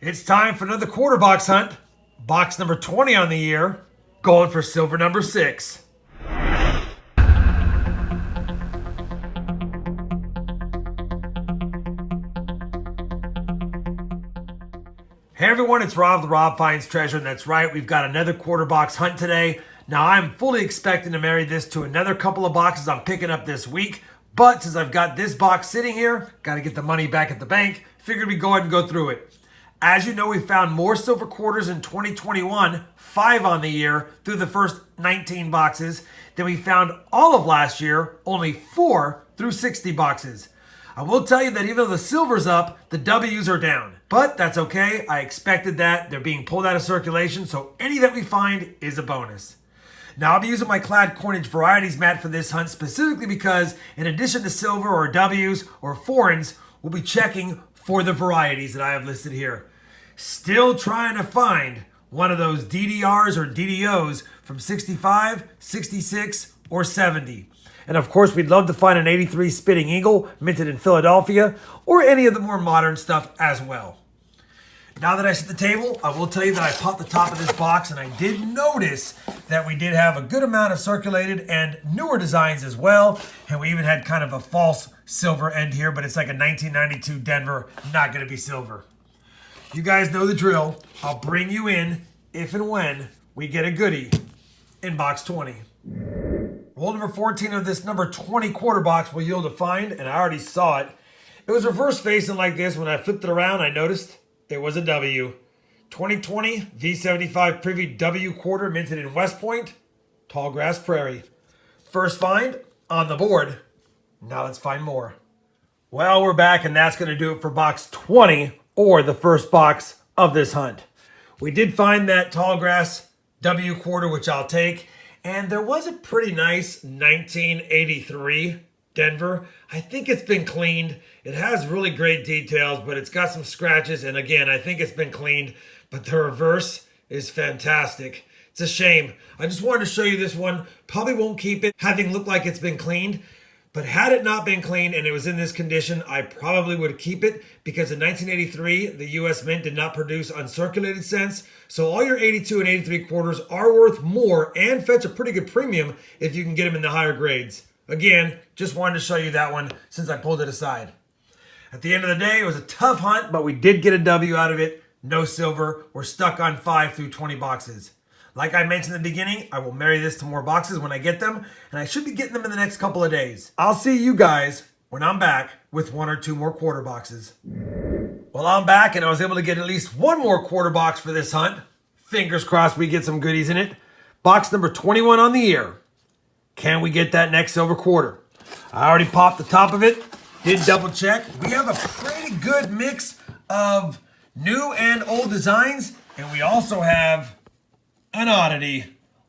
It's time for another quarter box hunt. Box number 20 on the year, going for silver number 6. Hey everyone, it's Rob, the Rob Finds Treasure, and that's right, we've got another quarter box hunt today. Now I'm fully expecting to marry this to another couple of boxes I'm picking up this week, but since I've got this box sitting here, got to get the money back at the bank, figured we'd go ahead and go through it. As you know, we found more silver quarters in 2021, 5 on the year, through the first 19 boxes, than we found all of last year, only 4 through 60 boxes. I will tell you that even though the silver's up, the W's are down. But that's okay, I expected that. They're being pulled out of circulation, so any that we find is a bonus. Now I'll be using my clad coinage varieties mat for this hunt specifically because in addition to silver or W's or foreigns, we'll be checking for the varieties that I have listed here. Still trying to find one of those DDRs or DDOs from 65, 66, or 70. And of course, we'd love to find an 83 Spitting Eagle minted in Philadelphia or any of the more modern stuff as well. Now that I set the table, I will tell you that I popped the top of this box and I did notice that we did have a good amount of circulated and newer designs as well. And we even had kind of a false silver end here, but it's like a 1992 Denver, not going to be silver. You guys know the drill. I'll bring you in if and when we get a goodie in box 20. Roll number 14 of this number 20 quarter box will yield a find, and I already saw it. It was reverse facing like this. When I flipped it around, I noticed it was a W. 2020 V75 Privy W quarter minted in West Point, Tallgrass Prairie. First find on the board. Now let's find more. Well, we're back, and that's going to do it for box 20, or the first box of this hunt. We did find that Tallgrass W quarter, which I'll take. And there was a pretty nice 1983 Denver. I think it's been cleaned. It has really great details, but it's got some scratches. And again, I think it's been cleaned, but the reverse is fantastic. It's a shame. I just wanted to show you this one. Probably won't keep it, having looked like it's been cleaned. But had it not been cleaned and it was in this condition, I probably would keep it because in 1983, the U.S. Mint did not produce uncirculated cents. So all your 82 and 83 quarters are worth more and fetch a pretty good premium if you can get them in the higher grades. Again, just wanted to show you that one since I pulled it aside. At the end of the day, it was a tough hunt, but we did get a W out of it. No silver. We're stuck on 5 through 20 boxes. Like I mentioned in the beginning, I will marry this to more boxes when I get them, and I should be getting them in the next couple of days. I'll see you guys when I'm back with 1 or 2 more quarter boxes. Well, I'm back, and I was able to get at least 1 more quarter box for this hunt. Fingers crossed we get some goodies in it. Box number 21 on the year. Can we get that next silver quarter? I already popped the top of it, did double check. We have a pretty good mix of new and old designs, and we also have an oddity.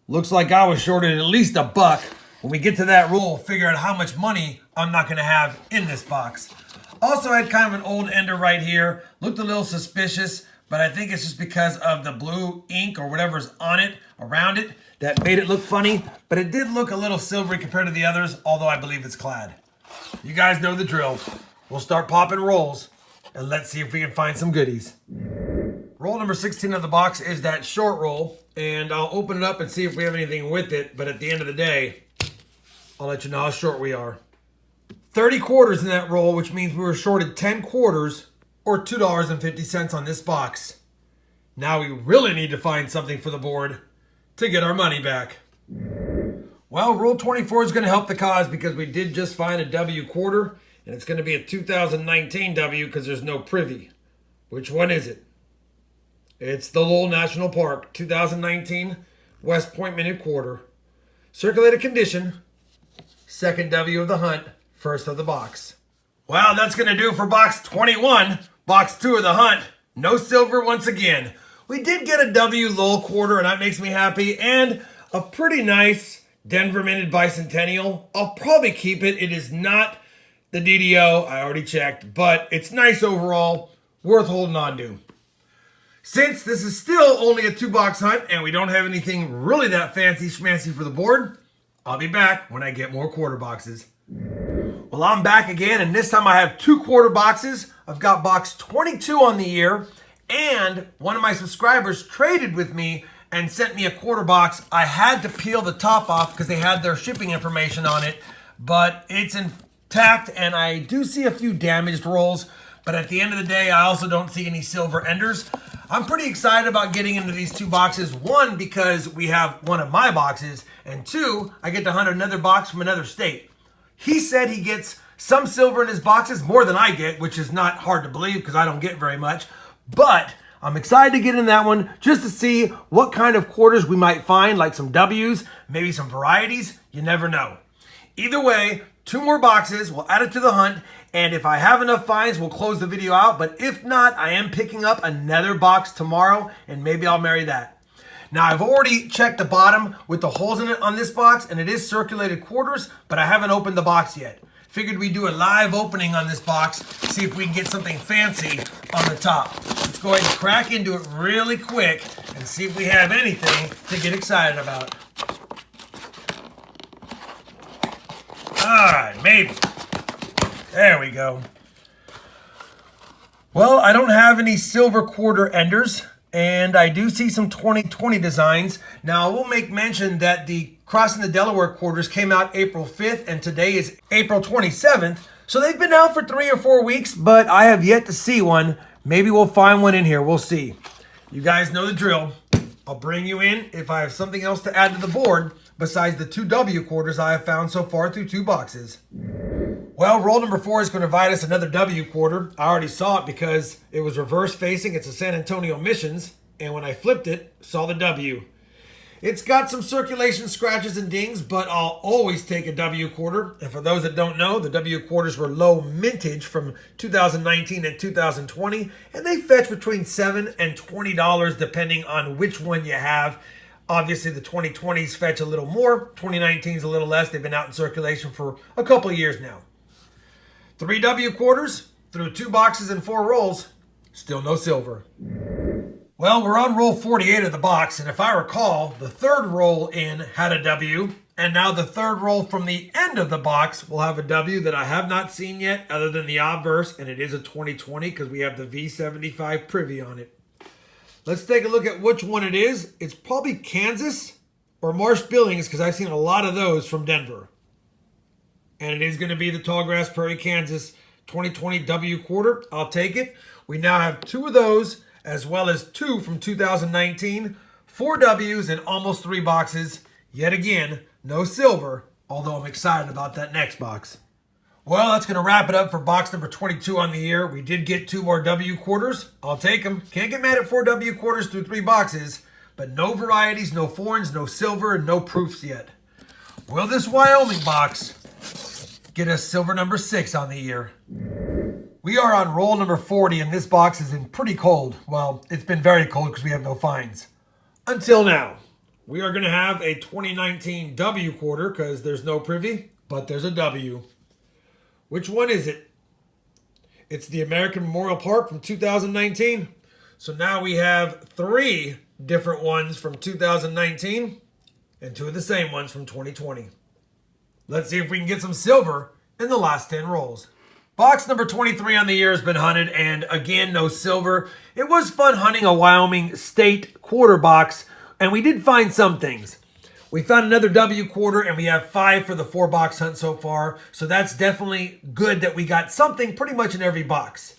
Looks like I was shorted at least $1. When we get to that roll, figure out how much money I'm not going to have in this box. Also had kind of an old ender right here. Looked a little suspicious, but I think it's just because of the blue ink or whatever's on it, around it, that made it look funny. But it did look a little silvery compared to the others, although I believe it's clad. You guys know the drill. We'll start popping rolls, and let's see if we can find some goodies. Roll number 16 of the box is that short roll, and I'll open it up and see if we have anything with it, but at the end of the day, I'll let you know how short we are. 30 quarters in that roll, which means we were shorted 10 quarters or $2.50 on this box. Now we really need to find something for the board to get our money back. Well, roll 24 is going to help the cause because we did just find a W quarter, and it's going to be a 2019 W because there's no privy. Which one is it? It's the Lowell National Park 2019 West Point minute quarter. Circulated condition. Second W of the hunt. First of the box. Well, that's going to do for box 21. Box 2 of the hunt. No silver once again. We did get a W Lowell quarter, and that makes me happy. And a pretty nice Denver minted bicentennial. I'll probably keep it. It is not the DDO. I already checked. But it's nice overall. Worth holding on to. Since this is still only a 2-box hunt and we don't have anything really that fancy schmancy for the board, I'll be back when I get more quarter boxes. Well, I'm back again, and this time I have 2 quarter boxes. I've got box 22 on the year, And one of my subscribers traded with me and sent me a quarter box. I had to peel the top off because they had their shipping information on it, but it's intact, and I do see a few damaged rolls, but at the end of the day, I also don't see any silver enders. I'm pretty excited about getting into these two boxes. One, because we have one of my boxes, and two, I get to hunt another box from another state. He said he gets some silver in his boxes, more than I get, which is not hard to believe because I don't get very much, but I'm excited to get in that one just to see what kind of quarters we might find, like some W's, maybe some varieties. You never know. Either way, two more boxes. We'll add it to the hunt. And if I have enough finds, we'll close the video out. But if not, I am picking up another box tomorrow, and maybe I'll marry that. Now, I've already checked the bottom with the holes in it on this box, and it is circulated quarters, but I haven't opened the box yet. Figured we'd do a live opening on this box, see if we can get something fancy on the top. Let's go ahead and crack into it really quick and see if we have anything to get excited about. All right, maybe. There we go. Well, I don't have any silver quarter enders, and I do see some 2020 designs. Now, I will make mention that the Crossing the Delaware quarters came out April 5th, and today is April 27th. So they've been out for 3 or 4 weeks, but I have yet to see one. Maybe we'll find one in here. We'll see. You guys know the drill. I'll bring you in if I have something else to add to the board besides the 2 W quarters I have found so far through 2 boxes. Well, roll number 4 is going to provide us another W quarter. I already saw it because it was reverse facing. It's a San Antonio Missions, and when I flipped it, saw the W. It's got some circulation scratches and dings, but I'll always take a W quarter. And for those that don't know, the W quarters were low mintage from 2019 and 2020, and they fetch between $7 and $20 depending on which one you have. Obviously, the 2020s fetch a little more. 2019's a little less. They've been out in circulation for a couple of years now. 3 W quarters through 2 boxes and 4 rolls. Still no silver. Well, we're on roll 48 of the box, and if I recall, the 3rd roll in had a W, and now the 3rd roll from the end of the box will have a W that I have not seen yet, other than the obverse, and it is a 2020 because we have the V75 privy on it. Let's take a look at which one it is. It's probably Kansas or Marsh Billings because I've seen a lot of those from Denver. And it is going to be the Tallgrass Prairie, Kansas 2020 W quarter. I'll take it. We now have 2 of those, as well as 2 from 2019, 4 W's, and almost 3 boxes. Yet again, no silver, although I'm excited about that next box. Well, that's going to wrap it up for box number 22 on the year. We did get 2 more W quarters. I'll take them. Can't get mad at 4 W quarters through 3 boxes, but no varieties, no foreigns, no silver, and no proofs yet. Will this Wyoming box get us silver number 6 on the year? We are on roll number 40, and this box has been pretty cold. Well, it's been very cold because we have no finds. Until now. We are going to have a 2019 W quarter because there's no privy, but there's a W. Which one is it? It's the American Memorial Park from 2019. So now we have 3 different ones from 2019 and 2 of the same ones from 2020. Let's see if we can get some silver in the last 10 rolls. Box number 23 on the year has been hunted, and again, no silver. It was fun hunting a Wyoming state quarter box, and we did find some things. We found another W quarter, and we have 5 for the 4 box hunt so far, so that's definitely good that we got something pretty much in every box.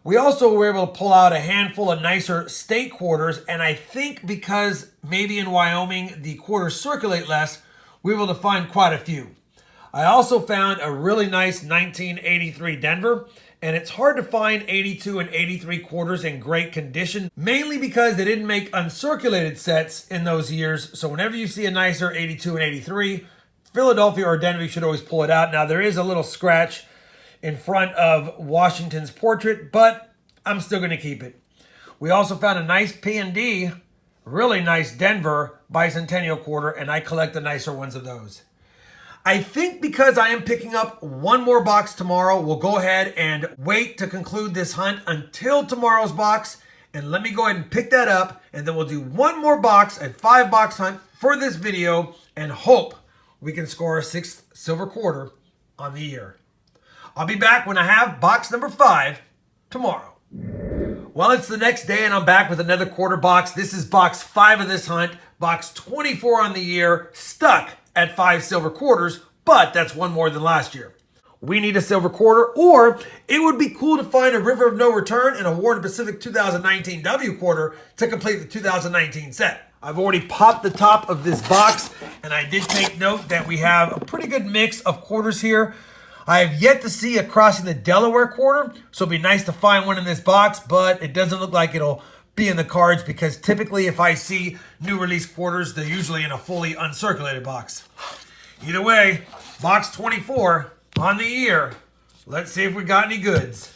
We also were able to pull out a handful of nicer state quarters, and I think because maybe in Wyoming the quarters circulate less, we were able to find quite a few. I also found a really nice 1983 Denver, and it's hard to find 82 and 83 quarters in great condition, mainly because they didn't make uncirculated sets in those years. So whenever you see a nicer 82 and 83, Philadelphia or Denver, you should always pull it out. Now, there is a little scratch in front of Washington's portrait, but I'm still going to keep it. We also found a nice P&D, really nice Denver bicentennial quarter, and I collect the nicer ones of those. I think because I am picking up 1 more box tomorrow, we'll go ahead and wait to conclude this hunt until tomorrow's box. And let me go ahead and pick that up, and then we'll do 1 more box, a 5-box hunt for this video, and hope we can score a 6th silver quarter on the year. I'll be back when I have box number 5 tomorrow. Well, it's the next day and I'm back with another quarter box. This is box 5 of this hunt, box 24 on the year, stuck at 5 silver quarters, but that's one more than last year. We need a silver quarter, or it would be cool to find a River of No Return and a Warren Pacific 2019 W quarter to complete the 2019 set. I've already popped the top of this box, and I did take note that we have a pretty good mix of quarters here. I have yet to see a Crossing the Delaware quarter, so it'd be nice to find one in this box, but it doesn't look like it'll be in the cards because typically if I see new release quarters, they're usually in a fully uncirculated box. Either way, box 24 on the year. Let's see if we got any goods.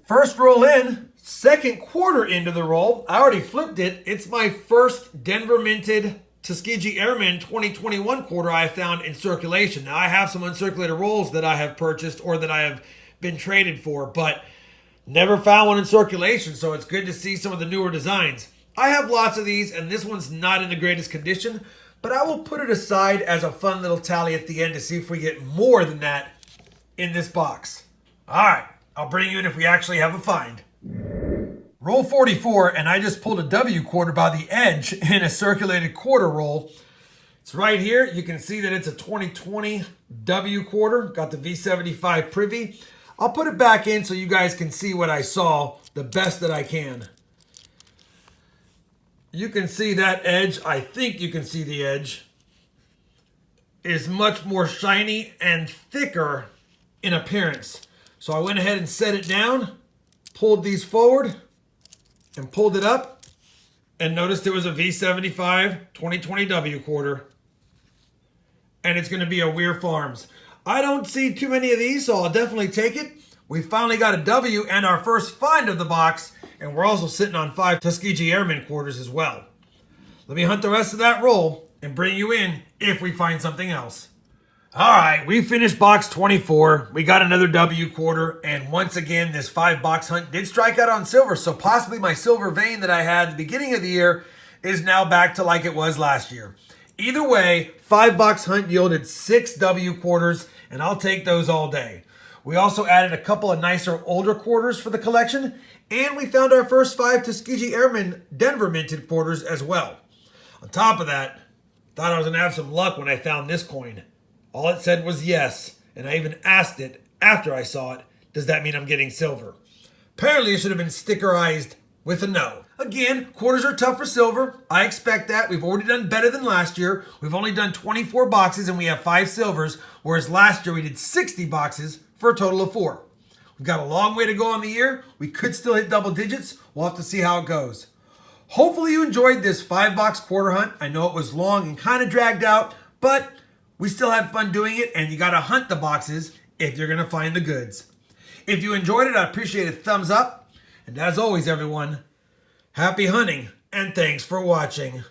First roll in, second quarter into the roll. I already flipped it. It's my first Denver minted Tuskegee Airmen 2021 quarter I have found in circulation. Now I have some uncirculated rolls that I have purchased or that I have been traded for, but never found one in circulation, so it's good to see some of the newer designs. I have lots of these, and this one's not in the greatest condition, but I will put it aside as a fun little tally at the end to see if we get more than that in this box. All right, I'll bring you in if we actually have a find. Roll 44, and I just pulled a W quarter by the edge in a circulated quarter roll. It's right here. You can see that it's a 2020 W quarter. Got the V75 privy. I'll put it back in so you guys can see what I saw the best that I can. You can see that edge. I think you can see the edge is much more shiny and thicker in appearance. So I went ahead and set it down, pulled these forward, and pulled it up, and noticed it was a V75 2020 W quarter. And it's going to be a Weir Farms. I don't see too many of these, so I'll definitely take it. We finally got a W and our first find of the box, and we're also sitting on 5 Tuskegee Airmen quarters as well. Let me hunt the rest of that roll and bring you in if we find something else. All right, we finished box 24. We got another W quarter, and once again, this 5-box hunt did strike out on silver, so possibly my silver vein that I had at the beginning of the year is now back to like it was last year. Either way, 5-box hunt yielded 6 W quarters, and I'll take those all day. We also added a couple of nicer older quarters for the collection, and we found our first 5 Tuskegee Airmen Denver minted quarters as well. On top of that, thought I was going to have some luck when I found this coin. All it said was yes, and I even asked it after I saw it, does that mean I'm getting silver? Apparently it should have been stickerized with a no. Again, quarters are tough for silver. I expect that. We've already done better than last year. We've only done 24 boxes and we have 5 silvers, whereas last year we did 60 boxes for a total of 4. We've got a long way to go on the year. We could still hit double digits. We'll have to see how it goes. Hopefully you enjoyed this 5-box quarter hunt. I know it was long and kind of dragged out, but we still had fun doing it, and you got to hunt the boxes if you're going to find the goods. If you enjoyed it, I appreciate a thumbs up. And as always, everyone, happy hunting, and thanks for watching.